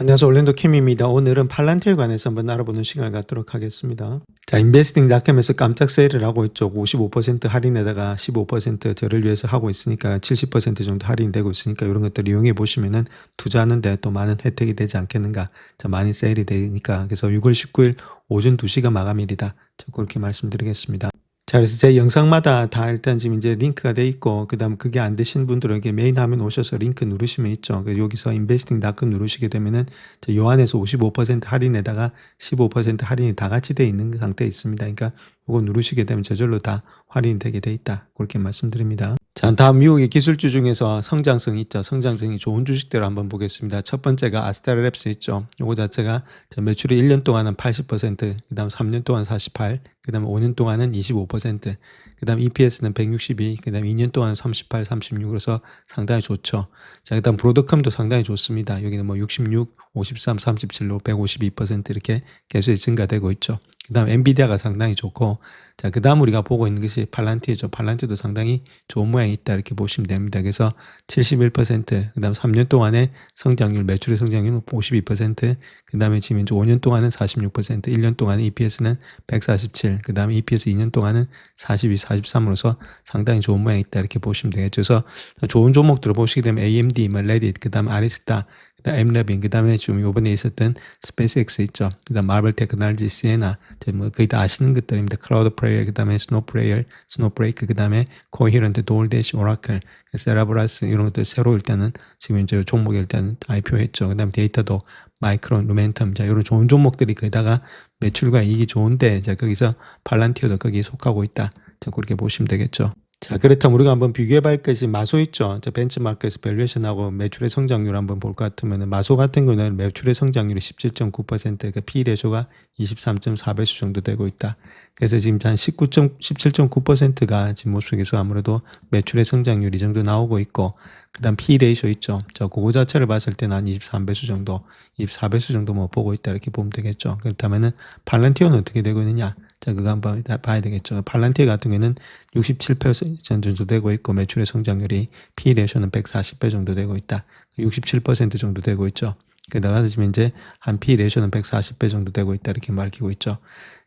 안녕하세요. 올랜도 캠입니다. 오늘은 팔란티어에 관해서 한번 알아보는 시간을 갖도록 하겠습니다. 자, 인베스팅닷컴에서 깜짝 세일을 하고 있죠. 55% 할인에다가 15% 저를 위해서 하고 있으니까 70% 정도 할인되고 있으니까 이런 것들 이용해 보시면은 투자하는데 또 많은 혜택이 되지 않겠는가. 자, 많이 세일이 되니까. 그래서 6월 19일 오전 2시가 마감일이다. 자, 그렇게 말씀드리겠습니다. 자, 그래서 제 영상마다 다 일단 지금 이제 링크가 돼 있고, 그 다음 그게 안 되신 분들에게 메인 화면 오셔서 링크 누르시면 있죠. 여기서 investing.com 누르시게 되면은 요 안에서 55% 할인에다가 15% 할인이 다 같이 돼 있는 상태에 있습니다. 그러니까 이거 누르시게 되면 저절로 다 할인이 되게 돼 있다. 그렇게 말씀드립니다. 자, 다음 미국의 기술주 중에서 성장성이 있죠. 성장성이 좋은 주식들을 한번 보겠습니다. 첫 번째가 아스트라랩스 있죠. 요거 자체가 매출이 1년 동안은 80%, 그 다음 3년 동안 48, 그 다음 5년 동안은 25%, 그 다음 EPS는 162, 그 다음 2년 동안 38, 36으로서 상당히 좋죠. 자, 그 다음 브로드컴도 상당히 좋습니다. 여기는 뭐 66, 53, 37로 152% 이렇게 계속 증가되고 있죠. 그 다음 엔비디아가 상당히 좋고, 자, 그 다음 우리가 보고 있는 것이 팔란티어죠. 팔란티어도 상당히 좋은 모양이 있다 이렇게 보시면 됩니다. 그래서 71%, 그 다음 3년 동안의 성장률, 매출의 성장률은 52%, 그 다음에 지금 이제 5년 동안은 46%, 1년 동안은 EPS는 147, 그 다음에 EPS 2년 동안은 42, 43으로서 상당히 좋은 모양이 있다 이렇게 보시면 되겠죠. 그래서 좋은 종목들을 보시게 되면 AMD, 레딧, 그 다음 아리스타, 그다음 엠러빈, 그다음에 좀 이번에 있었던 스페이스X 있죠. 그다음 마블 테크놀로지, 시에나, 뭐 거의 다 아시는 것들입니다. 클라우드 프레이어, 그다음에 스노브레이크, 그다음에 코히런트, 도울대시, 오라클, 세라브라스 이런 것들 새로 일단은 지금 이제 종목이 일단 IPO했죠. 그다음에 데이터도 마이크론, 루멘텀, 자 이런 좋은 종목들이 거기다가 매출과 이익이 좋은데, 자 거기서 팔란티어도 거기에 속하고 있다. 자 그렇게 보시면 되겠죠. 자, 그렇다면 우리가 한번 비교해 볼 것이 마소 있죠. 저 벤치마크에서 밸류에이션하고 매출의 성장률 한번 볼 것 같으면 마소 같은 경우는 매출의 성장률이 17.9%, 그러니까 P 레쇼가 23.4배수 정도 되고 있다. 그래서 지금 한 17.9%가 지금 모습에서 아무래도 매출의 성장률 이 정도 나오고 있고, 그다음 P 레이쇼 있죠. 저 그거 자체를 봤을 때는 한 23배수 정도, 24배수 정도 뭐 보고 있다 이렇게 보면 되겠죠. 그렇다면은 팔란티어는 어떻게 되고 있느냐? 자, 그거 한번 봐야 되겠죠. 팔란티어 같은 경우에는 67% 정도 되고 있고, 매출의 성장률이 P 레이쇼는 140배 정도 되고 있다. 67% 정도 되고 있죠. 게다가 지금 이제 한 P 레이쇼는 140배 정도 되고 있다 이렇게 밝히고 있죠.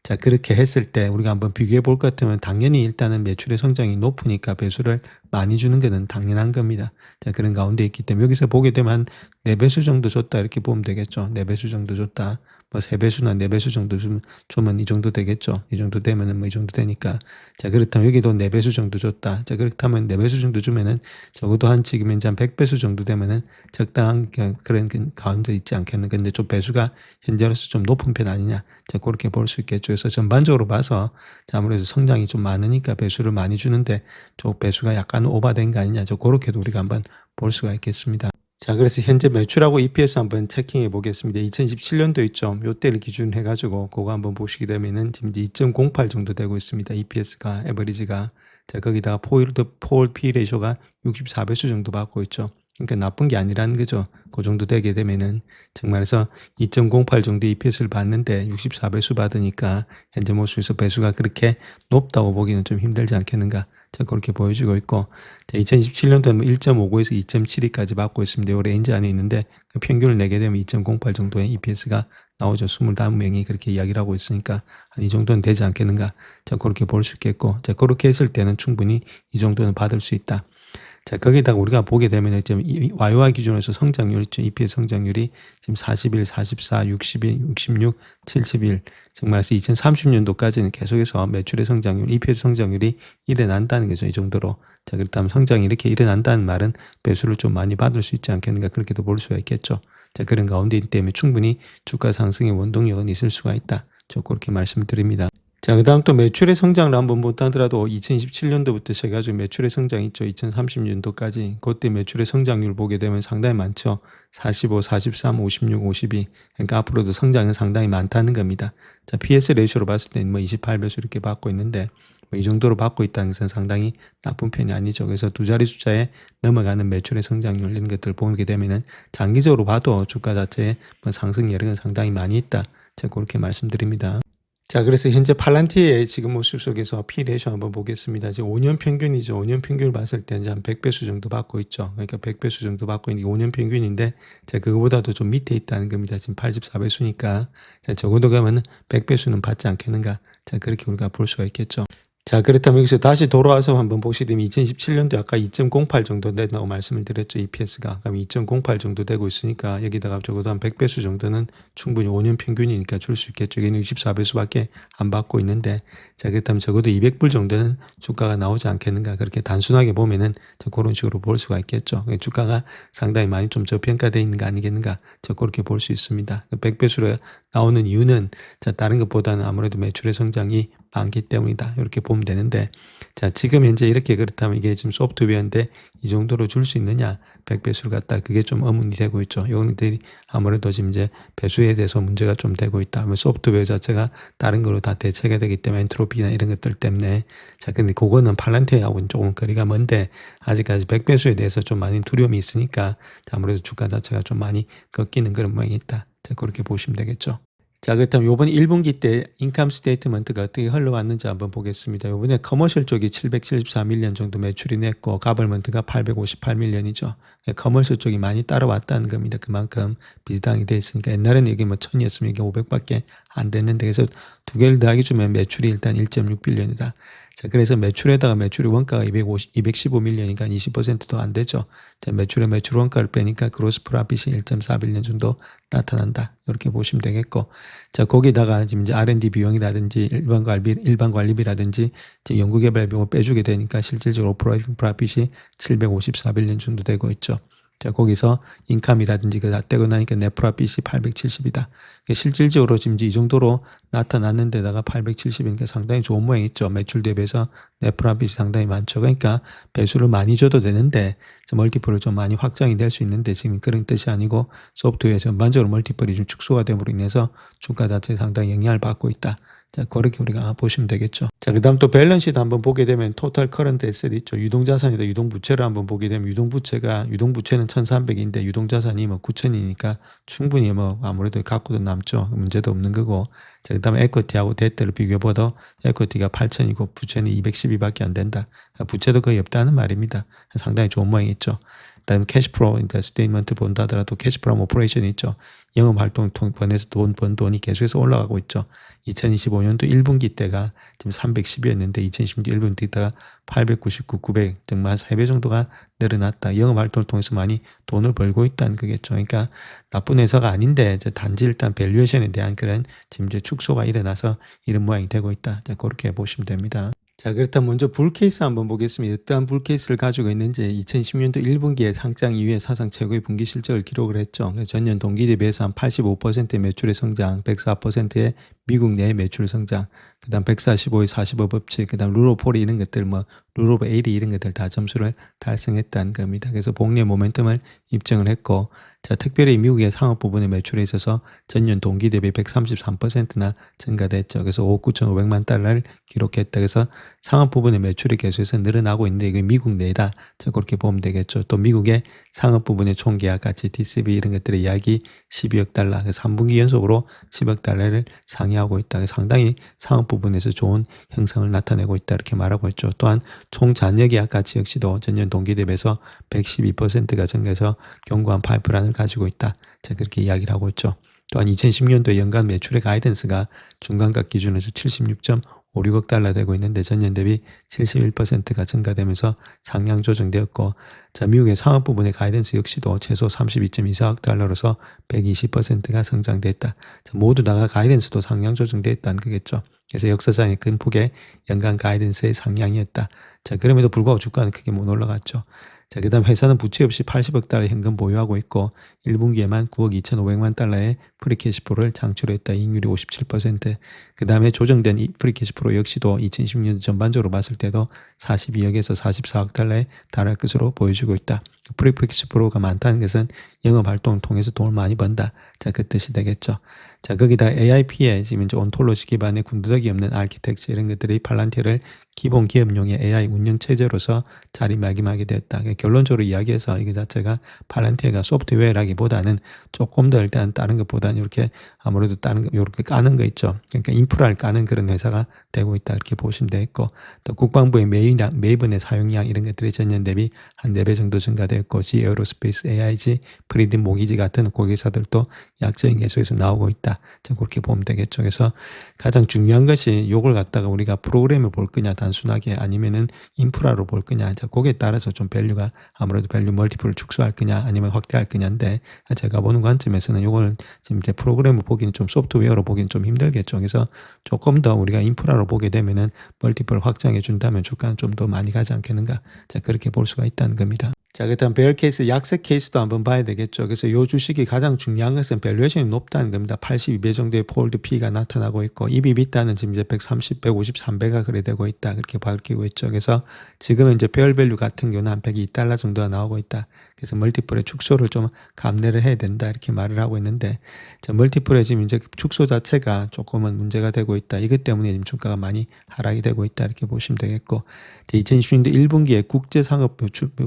자, 그렇게 했을 때 우리가 한번 비교해 볼 것 같으면 당연히 일단은 매출의 성장이 높으니까 배수를 많이 주는 것은 당연한 겁니다. 자, 그런 가운데 있기 때문에 여기서 보게 되면 한 4배수 정도 줬다 이렇게 보면 되겠죠. 4배수 정도 줬다. 뭐 3배수나 4배수 정도 주면 이 정도 되겠죠. 이 정도 되면은 뭐 이 정도 되니까. 자, 그렇다면 여기도 4배수 정도 줬다. 자, 그렇다면 4배수 정도 주면은 적어도 한 지금 이제 한 100배수 정도 되면은 적당한 그런 가운데 있지 않겠는. 근데 좀 배수가 현재로서 좀 높은 편 아니냐. 자, 그렇게 볼 수 있겠죠. 그래서 전반적으로 봐서 자, 아무래도 성장이 좀 많으니까 배수를 많이 주는데 저 배수가 약간 오버된 거 아니냐. 저 그렇게도 우리가 한번 볼 수가 있겠습니다. 자, 그래서 현재 매출하고 EPS 한번 체킹해 보겠습니다. 2017년도 있죠. 요때를 기준으로 해가지고 그거 한번 보시게 되면은 지금 이제 2.08 정도 되고 있습니다. EPS가, 에버리지가. 자, 거기다가 폴 P 레이쇼가 64배수 정도 받고 있죠. 그러니까 나쁜 게 아니라는 거죠. 그 정도 되게 되면은 정말해서 2.08 정도 EPS를 받는데 64배수 받으니까 현재 모습에서 배수가 그렇게 높다고 보기는 좀 힘들지 않겠는가. 자, 그렇게 보여주고 있고, 자, 2027년도는 1.59에서 2.72까지 받고 있습니다. 요 레인지 안에 있는데 그 평균을 내게 되면 2.08 정도의 EPS가 나오죠. 25명이 그렇게 이야기를 하고 있으니까 한 이 정도는 되지 않겠는가. 자, 그렇게 볼 수 있겠고, 자, 그렇게 했을 때는 충분히 이 정도는 받을 수 있다. 자, 거기다가 우리가 보게 되면 지금 YOY 기준으로서 성장률 있죠. EPS 성장률이 지금 41, 44, 61, 66, 71. 정말해서 2030년도까지는 계속해서 매출의 성장률, EPS 성장률이 일어난다는 거죠. 이 정도로. 자, 그렇다면 성장이 이렇게 일어난다는 말은 배수를 좀 많이 받을 수 있지 않겠는가. 그렇게도 볼 수가 있겠죠. 자, 그런 가운데 있기 때문에 충분히 주가 상승의 원동력은 있을 수가 있다. 저 그렇게 말씀드립니다. 자, 그 다음 또 매출의 성장을 한번 못하더라도 2027년도부터 시작해가지고 매출의 성장이 있죠. 2030년도까지. 그때 매출의 성장률 보게 되면 상당히 많죠. 45, 43, 56, 52. 그러니까 앞으로도 성장은 상당히 많다는 겁니다. 자, PS 레이쇼로 봤을 때는 뭐 28배수 이렇게 받고 있는데 뭐 이 정도로 받고 있다는 것은 상당히 나쁜 편이 아니죠. 그래서 두 자리 숫자에 넘어가는 매출의 성장률 이런 것들을 보게 되면은 장기적으로 봐도 주가 자체의 뭐 상승 여력은 상당히 많이 있다. 제가 그렇게 말씀드립니다. 자, 그래서 현재 팔란티의 지금 모습 속에서 P 레이쇼 한번 보겠습니다. 지금 5년 평균이죠. 5년 평균을 봤을 때 이제 한 100배수 정도 받고 있죠. 그러니까 100배수 정도 받고 있는 게 5년 평균인데, 자, 그거보다도 좀 밑에 있다는 겁니다. 지금 84배수니까. 자, 적어도 가면은 100배수는 받지 않겠는가. 자, 그렇게 우리가 볼 수가 있겠죠. 자, 그렇다면 여기서 다시 돌아와서 한번 보시게 되면 2017년도 아까 2.08 정도 된다고 말씀을 드렸죠. EPS가. 그럼 2.08 정도 되고 있으니까 여기다가 적어도 한 100배수 정도는 충분히 5년 평균이니까 줄 수 있겠죠. 여기는 64배수밖에 안 받고 있는데, 자, 그렇다면 적어도 200불 정도는 주가가 나오지 않겠는가. 그렇게 단순하게 보면은 자, 그런 식으로 볼 수가 있겠죠. 주가가 상당히 많이 좀 저평가되어 있는 거 아니겠는가. 자, 그렇게 볼 수 있습니다. 100배수로 나오는 이유는 자, 다른 것보다는 아무래도 매출의 성장이 많기 때문이다. 이렇게 보면 되는데, 자, 지금 현재 이렇게 그렇다면 이게 지금 소프트웨어인데 이 정도로 줄 수 있느냐? 100배수를 갖다 그게 좀 의문이 되고 있죠. 이것들이 아무래도 지금 이제 배수에 대해서 문제가 좀 되고 있다. 소프트웨어 자체가 다른 거로 다 대체가 되기 때문에 엔트로피나 이런 것들 때문에. 자, 근데 그거는 팔란티하고는 조금 거리가 먼데 아직까지 100배수에 대해서 좀 많이 두려움이 있으니까 아무래도 주가 자체가 좀 많이 꺾이는 그런 모양이 있다. 자, 그렇게 보시면 되겠죠. 자, 그렇다면 요번 1분기 때 인컴 스테이트먼트가 어떻게 흘러왔는지 한번 보겠습니다. 요번에 커머셜 쪽이 774밀리언 정도 매출이 냈고 가벌먼트가 858밀리언이죠. 커머셜 쪽이 많이 따라왔다는 겁니다. 그만큼 비슷하게 돼 있으니까 옛날에는 이게 뭐 1000이었으면 이게 500밖에 안 됐는데 그래서 두 개를 더하기 주면 매출이 일단 1.6빌리언이다. 자, 그래서 매출에다가 매출의 원가가 215밀리언이니까 20%도 안 되죠. 자, 매출 원가를 빼니까 그로스 프라핏이 1.4빌리언 정도 나타난다. 이렇게 보시면 되겠고. 자, 거기다가 지금 이제 R&D 비용이라든지 일반 관리비라든지 이제 연구개발 비용을 빼주게 되니까 실질적으로 오퍼레이팅 프라핏이 754빌리언 정도 되고 있죠. 자, 거기서 인컴이라든지 그 다 떼고 나니까 넷 프라핏이 870이다. 실질적으로 지금 이 정도로 나타났는 데다가 870이니까 상당히 좋은 모양이 있죠. 매출 대비해서 넷 프라핏이 상당히 많죠. 그러니까 배수를 많이 줘도 되는데 멀티플을 좀 많이 확장이 될 수 있는데 지금 그런 뜻이 아니고 소프트웨어 전반적으로 멀티플이 좀 축소가 됨으로 인해서 주가 자체에 상당히 영향을 받고 있다. 자, 그렇게 우리가 보시면 되겠죠. 자, 그 다음 또 밸런스시트 한번 보게 되면 토탈 커런트 에셋 있죠. 유동자산이다. 유동부채를 한번 보게 되면 유동부채는 1300인데 유동자산이 뭐 9000이니까 충분히 뭐 아무래도 갖고도 남죠. 문제도 없는 거고. 자, 그 다음에 에쿼티하고 뎨트를 비교해봐도 에쿼티가 8000이고 부채는 212밖에 안 된다. 부채도 거의 없다는 말입니다. 상당히 좋은 모양이 있죠. 그다음에 캐시프로, 그러니까 스테이트먼트 본다 하더라도 캐시프로 오퍼레이션이 있죠. 영업활동 번에서 번 돈이 계속해서 올라가고 있죠. 2025년도 1분기 때가 지금 310이었는데 2016년 1분기 때가 899, 900, 정말 한 3배 정도가 늘어났다. 영업활동을 통해서 많이 돈을 벌고 있다는 거겠죠. 그러니까 나쁜 회사가 아닌데 이제 단지 일단 밸류에이션에 대한 그런 지금 이제 축소가 일어나서 이런 모양이 되고 있다. 자, 그렇게 보시면 됩니다. 자, 그렇다면 먼저 불케이스 한번 보겠습니다. 어떠한 불케이스를 가지고 있는지 2010년도 1분기에 상장 이후에 사상 최고의 분기 실적을 기록을 했죠. 전년 동기 대비해서 한 85%의 매출의 성장, 104%의 미국 내 매출 성장, 그 다음 145의 45 법칙, 그 다음 룰오폴이 이런 것들, 룰오브 80 이런 것들 다 점수를 달성했다는 겁니다. 그래서 복리의 모멘텀을 입증을 했고, 자, 특별히 미국의 상업 부분의 매출에 있어서 전년 동기 대비 133%나 증가됐죠. 그래서 5억 9,500만 달러를 기록했다. 그래서 상업 부분의 매출이 계속해서 늘어나고 있는데 이게 미국 내다. 자, 그렇게 보면 되겠죠. 또 미국의 상업 부분의 총계약 가치, TCV 이런 것들의 이야기 12억 달러. 그래서 3분기 연속으로 10억 달러를 상회하고 있다. 상당히 상업 부분에서 좋은 형상을 나타내고 있다. 이렇게 말하고 있죠. 또한 총 잔여 계약 가치 역시도 전년 동기 대비해서 112%가 증가해서 견고한 파이프라인을 가지고 있다. 자, 그렇게 이야기를 하고 있죠. 또한 2010년도에 연간 매출의 가이던스가 중간각 기준에서 76.56억 달러 되고 있는데 전년 대비 71%가 증가되면서 상향 조정되었고, 자, 미국의 상업 부분의 가이던스 역시도 최소 32.24억 달러로서 120%가 성장됐다. 자, 모두 다가 가이던스도 상향 조정됐다는 거겠죠. 그래서 역사상의 큰 폭의 연간 가이던스의 상향이었다. 자, 그럼에도 불구하고 주가는 크게 못 올라갔죠. 자, 그 다음 회사는 부채 없이 80억 달러 현금 보유하고 있고 1분기에만 9억 2,500만 달러의 프리캐시프로를 창출했다. 이익률이 57%. 그 다음에 조정된 이 프리캐시프로 역시도 2016년 전반적으로 봤을 때도 42억에서 44억 달러에 달할 것으로 보여주고 있다. 프리캐시프로가 많다는 것은 영업활동을 통해서 돈을 많이 번다. 자, 그 뜻이 되겠죠. 자, 거기다 AIP에 지금 이제 온톨로지 기반의 군더더기 없는 아키텍처 이런 것들이 팔란티어를 기본 기업용의 AI 운영 체제로서 자리매김하게 됐다. 결론적으로 이야기해서 이거 자체가 팔란티어가 소프트웨어라기보다는 조금 더 일단 다른 것보다는 약간 이렇게 아무래도 다른 요렇게 까는 거 있죠. 그러니까 인프라를 까는 그런 회사가 되고 있다 이렇게 보시면 되겠고, 또 국방부의 매이번의 사용량 이런 것들이 전년 대비 한 4배 정도 증가됐고, G 에어로스페이스, AIG, 프리딘 모기지 같은 고객사들도 약적인 계속해서 나오고 있다. 자, 그렇게 보면 되겠죠. 그래서 가장 중요한 것이 요걸 갖다가 우리가 프로그램을 볼 거냐 단순하게, 아니면은 인프라로 볼 거냐. 자, 거기에 따라서 좀 밸류가 아무래도 밸류 멀티플을 축소할 거냐 아니면 확대할 거냐인데, 제가 보는 관점에서는 요걸 지금 이제 프로그램을 보기는 좀 소프트웨어로 보기는 좀 힘들겠죠. 그래서 조금 더 우리가 인프라로 보게 되면은 멀티플 확장해 준다면 주가는 좀 더 많이 가지 않겠는가. 자, 그렇게 볼 수가 있다는 겁니다. 자, 그다음 베어 케이스, 약세 케이스도 한번 봐야 되겠죠. 그래서 요 주식이 가장 중요한 것은 밸류에이션이 높다는 겁니다. 82배 정도의 폴드 P가 나타나고 있고, EBITDA는 지금 이제 130, 153배가 거래되고 있다. 그렇게 밝히고 있죠. 그래서 지금은 이제 페어 밸류 같은 경우는 한 $102 정도가 나오고 있다. 그래서 멀티플의 축소를 좀 감내를 해야 된다. 이렇게 말을 하고 있는데, 자, 멀티플의 지금 이제 축소 자체가 조금은 문제가 되고 있다. 이것 때문에 지금 주가가 많이 하락이 되고 있다. 이렇게 보시면 되겠고, 2020년도 1분기에 국제상업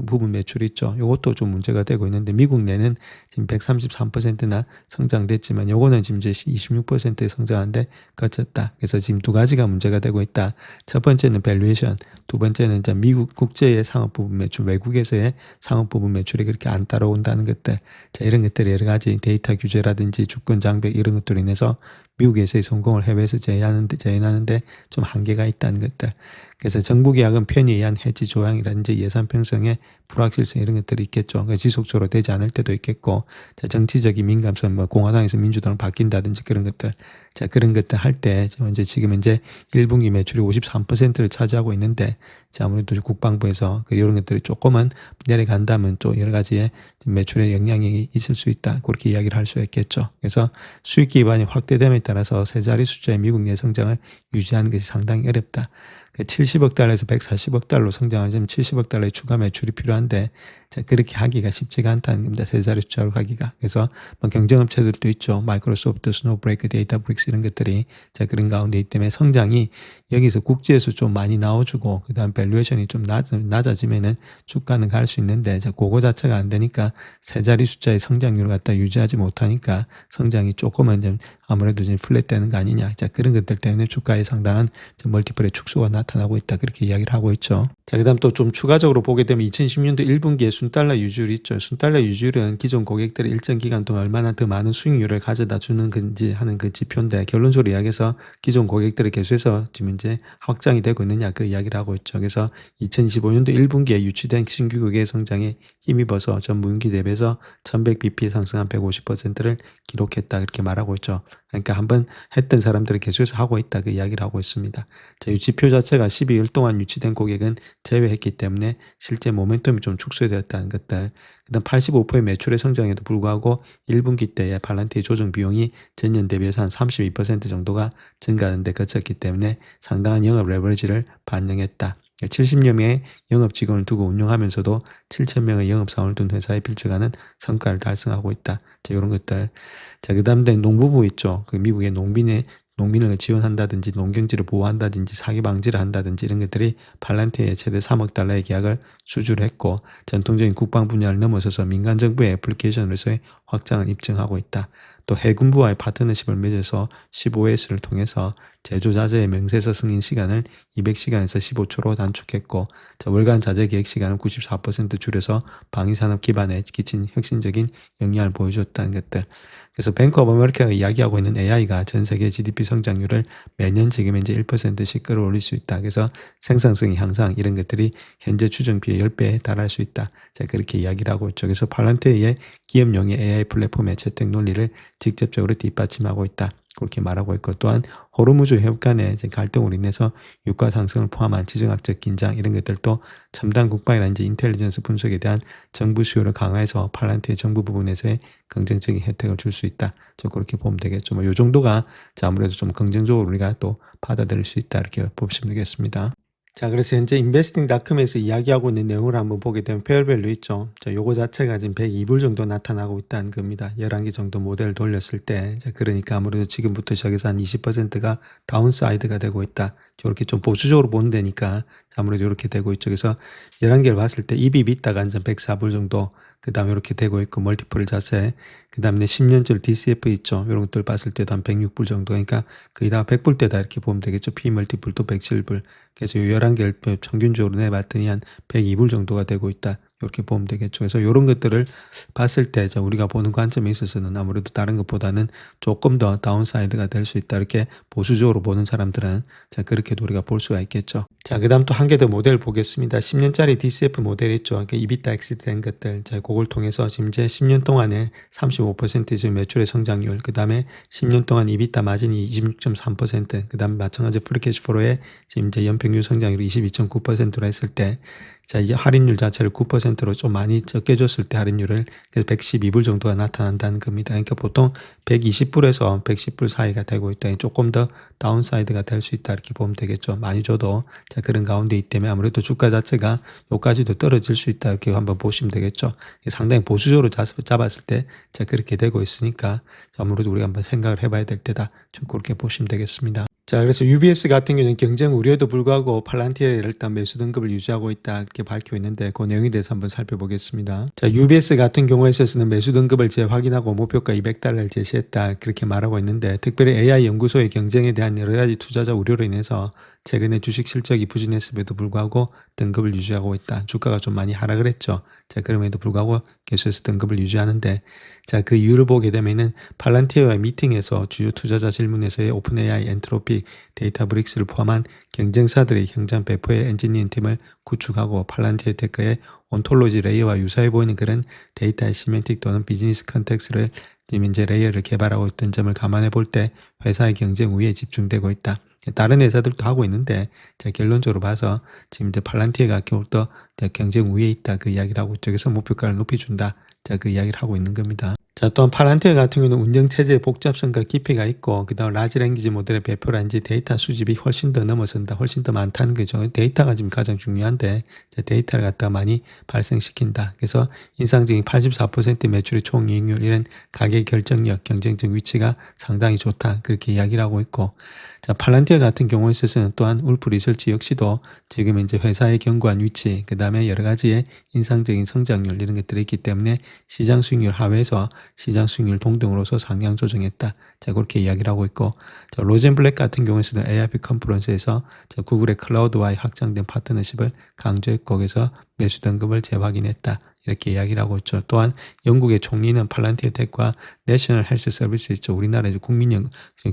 부분 매출이 있죠. 이것도 좀 문제가 되고 있는데, 미국 내는 지금 133%나 성장됐지만 요거는 지금 이제 26%의 성장한데 거쳤다. 그래서 지금 두 가지가 문제가 되고 있다. 첫 번째는 밸류에이션, 두 번째는 이제 미국 국제의 상업 부분 매출, 외국에서의 상업 부분 매출이 그렇게 안 따라온다는 것들. 자, 이런 것들이 여러 가지 데이터 규제라든지 주권 장벽 이런 것들로 인해서 미국에서의 성공을 해외에서 재현하는데 좀 한계가 있다는 것들. 그래서 정부 계약은 편의에 의한 해지 조항이라든지 예산 편성의 불확실성 이런 것들이 있겠죠. 지속적으로 되지 않을 때도 있겠고, 자, 정치적인 민감성, 뭐 공화당에서 민주당으로 바뀐다든지 그런 것들. 자, 그런 것들 할 때 지금 이제 1분기 매출이 53%를 차지하고 있는데, 자, 아무래도 국방부에서 이런 것들이 조금은 내려간다면 또 여러 가지의 매출에 영향이 있을 수 있다. 그렇게 이야기를 할 수 있겠죠. 그래서 수익 기반이 확대됨에 따라서 세 자리 숫자의 미국 내 성장을 유지하는 것이 상당히 어렵다. 70억 달러에서 140억 달러로 성장하려면 70억 달러의 추가 매출이 필요한데, 자, 그렇게 하기가 쉽지가 않다는 겁니다. 세 자리 숫자로 가기가. 그래서 뭐 경쟁업체들도 있죠. 마이크로소프트, 스노우브레이크, 데이터브릭스 이런 것들이 자, 그런 가운데 있기 때문에 성장이 여기서 국제에서 좀 많이 나와주고, 그 다음 밸류에이션이 좀 낮아지면은 주가는 갈 수 있는데, 자, 그거 자체가 안 되니까 세 자리 숫자의 성장률을 갖다 유지하지 못하니까 성장이 조금은 좀 아무래도 좀 플랫되는 거 아니냐. 자, 그런 것들 때문에 주가에 상당한 멀티플의 축소가 나타나고 있다. 그렇게 이야기를 하고 있죠. 자, 그 다음 또 좀 추가적으로 보게 되면 2010년도 1분기에 순달러 유지율이 있죠. 순달러 유지율은 기존 고객들이 일정 기간 동안 얼마나 더 많은 수익률을 가져다 주는 건지 하는 그 지표인데, 결론적으로 이야기해서 기존 고객들이 계속해서 지금 이제 확장이 되고 있느냐 그 이야기를 하고 있죠. 그래서 2025년도 1분기에 유치된 신규 고객의 성장에 힘입어서 전 분기 대비해서 1100bp 상승한 150%를 기록했다. 이렇게 말하고 있죠. 그러니까 한번 했던 사람들이 계속해서 하고 있다. 그 이야기를 하고 있습니다. 자, 이 지표 자체가 12일 동안 유치된 고객은 제외했기 때문에 실제 모멘텀이 좀 축소되었다는 것들. 그다음 85%의 매출의 성장에도 불구하고 1분기 때의 팔란티의 조정 비용이 전년 대비해서 한 32% 정도가 증가하는 데 거쳤기 때문에 상당한 영업 레버리지를 반영했다. 70여 명의 영업 직원을 두고 운영하면서도 7,000명의 영업 사원을 둔 회사에 필적하는 성과를 달성하고 있다. 자, 이런 것들. 자, 그다음 농부부 있죠. 그 미국의 농민을 지원한다든지 농경지를 보호한다든지 사기 방지를 한다든지 이런 것들이 팔란티에 최대 3억 달러의 계약을 수주를 했고, 전통적인 국방 분야를 넘어서서 민간 정부의 애플리케이션으로서의 확장을 입증하고 있다. 또 해군부와의 파트너십을 맺어서 15S를 통해서 제조자재의 명세서 승인 시간을 200시간에서 15초로 단축했고, 월간 자재 계획 시간을 94% 줄여서 방위산업 기반에 끼친 혁신적인 영향을 보여줬다는 것들. 그래서 뱅크 오브 아메리카가 이야기하고 있는 AI가 전 세계 GDP 성장률을 매년 지금 이제 1%씩 끌어올릴 수 있다. 그래서 생산성의 향상 이런 것들이 현재 추정비의 10배에 달할 수 있다. 자, 그렇게 이야기를 하고 있죠. 그래서 팔란트의 기업용의 AI 플랫폼의 채택 논리를 직접적으로 뒷받침하고 있다. 그렇게 말하고 있고, 또한 호르무즈 해협 간의 갈등으로 인해서 유가 상승을 포함한 지정학적 긴장 이런 것들도 첨단 국방이라든지 인텔리전스 분석에 대한 정부 수요를 강화해서 팔란트의 정부 부분에서의 긍정적인 혜택을 줄 수 있다. 좀 그렇게 보면 되겠죠. 뭐 요 정도가 아무래도 좀 긍정적으로 우리가 또 받아들일 수 있다. 이렇게 보시면 되겠습니다. 자, 그래서 현재 investing.com에서 이야기하고 있는 내용을 한번 보게 되면 페어밸류 있죠. 자, 요거 자체가 지금 102불 정도 나타나고 있다는 겁니다. 11개 정도 모델을 돌렸을 때. 자, 그러니까 아무래도 지금부터 시작해서 한 20%가 다운사이드가 되고 있다. 이렇게 좀 보수적으로 보는 데니까 아무래도 이렇게 되고 있죠. 그래서 11개를 봤을 때 EBITDA가 한 104불 정도 그다음에 이렇게 되고 있고 멀티플 자체 그다음에 10년짜리 DCF 있죠. 이런 것들 봤을 때도 한 106불 정도 그러니까 거의 다 100불대다 이렇게 보면 되겠죠. P 멀티플도 107불. 그래서 11개를 평균적으로 내봤더니 한 102불 정도가 되고 있다. 이렇게 보면 되겠죠. 그래서 이런 것들을 봤을 때 우리가 보는 관점에 있어서는 아무래도 다른 것보다는 조금 더 다운사이드가 될 수 있다. 이렇게 보수적으로 보는 사람들은 그렇게도 우리가 볼 수가 있겠죠. 자, 그다음 또 한 개 더 모델 보겠습니다. 10년짜리 DCF 모델 있죠. 그러니까 EBITDA exit 된 것들. 자, 그걸 통해서 지금 이제 10년 동안에 35% 지금 매출의 성장률, 그다음에 10년 동안 EBITDA 마진이 26.3%, 그다음에 마찬가지 프리캐시 플로우에 지금 이제 연평균 성장률이 22.9%로 했을 때 자, 이 할인율 자체를 9%로 좀 많이 적게 줬을 때 할인율을 그래서 112불 정도가 나타난다는 겁니다. 그러니까 보통 120불에서 110불 사이가 되고 있다. 조금 더 다운사이드가 될 수 있다. 이렇게 보면 되겠죠. 많이 줘도 자, 그런 가운데 있기 때문에 아무래도 주가 자체가 여기까지도 떨어질 수 있다. 이렇게 한번 보시면 되겠죠. 상당히 보수적으로 잡았을 때 자, 그렇게 되고 있으니까 아무래도 우리가 한번 생각을 해봐야 될 때다. 좀 그렇게 보시면 되겠습니다. 자, 그래서 UBS 같은 경우는 경쟁 우려에도 불구하고 팔란티어에 일단 매수 등급을 유지하고 있다 이렇게 밝히고 있는데 그 내용에 대해서 한번 살펴보겠습니다. 자, UBS 같은 경우에 있어서는 매수 등급을 재확인하고 목표가 $200를 제시했다 그렇게 말하고 있는데 특별히 AI 연구소의 경쟁에 대한 여러 가지 투자자 우려로 인해서 최근에 주식 실적이 부진했음에도 불구하고 등급을 유지하고 있다. 주가가 좀 많이 하락을 했죠. 자, 그럼에도 불구하고 계속해서 등급을 유지하는데 자, 그 이유를 보게 되면은 팔란티어와의 미팅에서 주요 투자자 질문에서의 오픈AI, 엔트로픽, 데이터브릭스를 포함한 경쟁사들의 현장 배포의 엔지니어링 팀을 구축하고 팔란티어 테크의 온톨로지 레이어와 유사해 보이는 그런 데이터의 시멘틱 또는 비즈니스 컨텍스를 지금 이제 레이어를 개발하고 있던 점을 감안해 볼 때 회사의 경쟁 우위에 집중되고 있다. 다른 회사들도 하고 있는데 결론적으로 봐서 지금 이제 팔란티어가 겨우 더 경쟁 우위에 있다 그 이야기를 하고 있죠. 그래서 목표가를 높여준다. 자, 그 이야기를 하고 있는 겁니다. 자, 또한 팔란티어 같은 경우는 운영체제의 복잡성과 깊이가 있고 그다음 라지 랭귀지 모델의 배포라든지 데이터 수집이 훨씬 더 넘어선다. 훨씬 더 많다는 거죠. 데이터가 지금 가장 중요한데 데이터를 갖다가 많이 발생시킨다. 그래서 인상적인 84% 매출의 총이익률 이런 가계 결정력, 경쟁적 위치가 상당히 좋다. 그렇게 이야기를 하고 있고 자, 팔란티어 같은 경우에 있어서는 또한 울프 리서치 역시도 지금 이제 회사의 견고한 위치, 그 다음에 여러 가지의 인상적인 성장률 이런 것들이 있기 때문에 시장 수익률 하회에서 시장 수익률 동등으로서 상향 조정했다. 자, 그렇게 이야기를 하고 있고, 자, 로젠블랙 같은 경우에서는 AIP 컨퍼런스에서 자, 구글의 클라우드와의 확장된 파트너십을 강조했고, 거기서 매수 등급을 재확인했다. 이렇게 이야기를 하고 있죠. 또한 영국의 총리는 팔란티어 텍과 내셔널 헬스 서비스 있죠. 우리나라의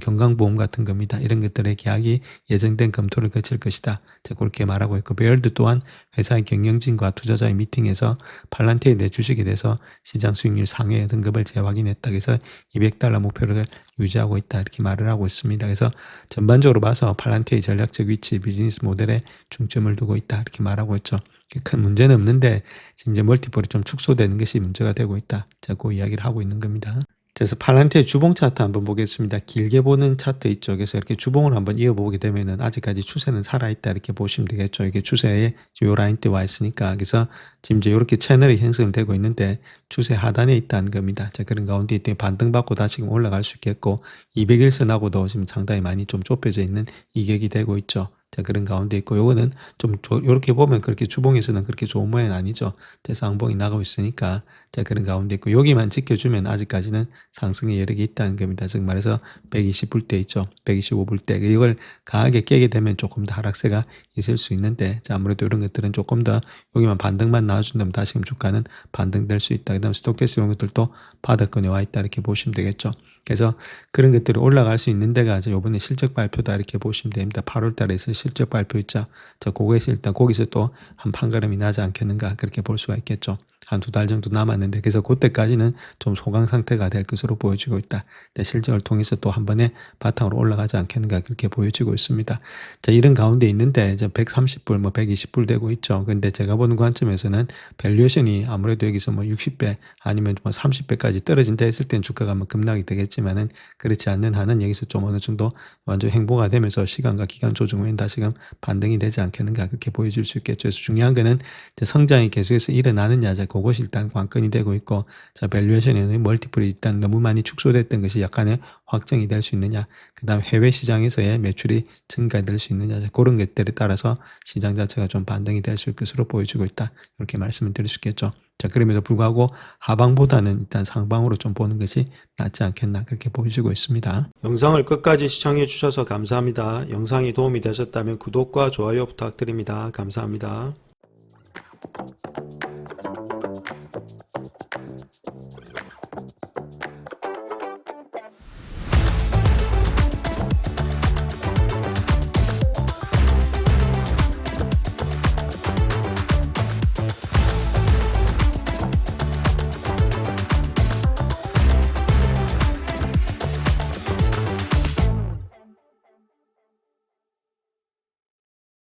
건강보험 같은 겁니다. 이런 것들의 계약이 예정된 검토를 거칠 것이다. 자, 그렇게 말하고 있고 베어드 또한 회사의 경영진과 투자자의 미팅에서 팔란티어에 내 주식에 대해서 시장 수익률 상회 등급을 재확인했다. 그래서 $200 목표를 유지하고 있다. 이렇게 말을 하고 있습니다. 그래서 전반적으로 봐서 팔란티어의 전략적 위치, 비즈니스 모델에 중점을 두고 있다. 이렇게 말하고 있죠. 큰 문제는 없는데 지금 이제 멀티플이 좀 축소되는 것이 문제가 되고 있다. 자, 그 이야기를 하고 있는 겁니다. 그래서 팔란티의 주봉 차트 한번 보겠습니다. 길게 보는 차트 있죠. 그래서 이렇게 주봉을 한번 이어보게 되면은 아직까지 추세는 살아있다. 이렇게 보시면 되겠죠. 이게 추세에 요 라인 때 와 있으니까. 그래서 지금 이제 이렇게 채널이 형성되고 있는데 추세 하단에 있다는 겁니다. 자, 그런 가운데 있더니 반등받고 다시금 올라갈 수 있겠고 200일선하고도 지금 상당히 많이 좀 좁혀져 있는 이격이 되고 있죠. 자, 그런 가운데 있고 요거는 좀 요렇게 보면 그렇게 주봉에서는 그렇게 좋은 모양은 아니죠. 쌍봉이 나가고 있으니까 자, 그런 가운데 있고 여기만 지켜주면 아직까지는 상승의 여력이 있다는 겁니다. 즉 말해서 120불대 있죠. 125불대 이걸 강하게 깨게 되면 조금 더 하락세가 있을 수 있는데 자, 아무래도 이런 것들은 조금 더 여기만 반등만 나와준다면 다시금 주가는 반등될 수 있다. 그 다음 스토캐스 이런 것들도 바닥권에 와 있다 이렇게 보시면 되겠죠. 그래서 그런 것들이 올라갈 수 있는 데가 이번에 실적 발표다 이렇게 보시면 됩니다. 8월 달에 있을 실적 발표 있죠. 자, 그거에서 일단 거기서 또 한 판가름이 나지 않겠는가 그렇게 볼 수가 있겠죠. 한 두 달 정도 남았는데 그래서 그때까지는 좀 소강 상태가 될 것으로 보여지고 있다. 실적을 통해서 또 한 번에 바탕으로 올라가지 않겠는가 그렇게 보여지고 있습니다. 자, 이런 가운데 있는데 이제 130불 뭐 120불 되고 있죠. 근데 제가 보는 관점에서는 밸류에이션이 아무래도 여기서 뭐 60배 아니면 뭐 30배까지 떨어진다 했을 땐 주가가 뭐 급락이 되겠지만은 그렇지 않는 한은 여기서 좀 어느 정도 완전 횡보가 되면서 시간과 기간 조정 후엔 다시금 반등이 되지 않겠는가 그렇게 보여줄 수 있겠죠. 그래서 중요한 거는 성장이 계속해서 일어나느냐 그것이 일단 관건이 되고 있고, 자, 밸류에이션에는 멀티플이 일단 너무 많이 축소됐던 것이 약간의 확정이 될 수 있느냐, 그 다음 해외 시장에서의 매출이 증가될 수 있느냐, 자, 그런 것들에 따라서 시장 자체가 좀 반등이 될 수 있을 것으로 보여지고 있다. 이렇게 말씀을 드릴 수 있겠죠. 자, 그럼에도 불구하고 하방보다는 일단 상방으로 좀 보는 것이 낫지 않겠나, 그렇게 보여지고 있습니다. 영상을 끝까지 시청해 주셔서 감사합니다. 영상이 도움이 되셨다면 구독과 좋아요 부탁드립니다. 감사합니다.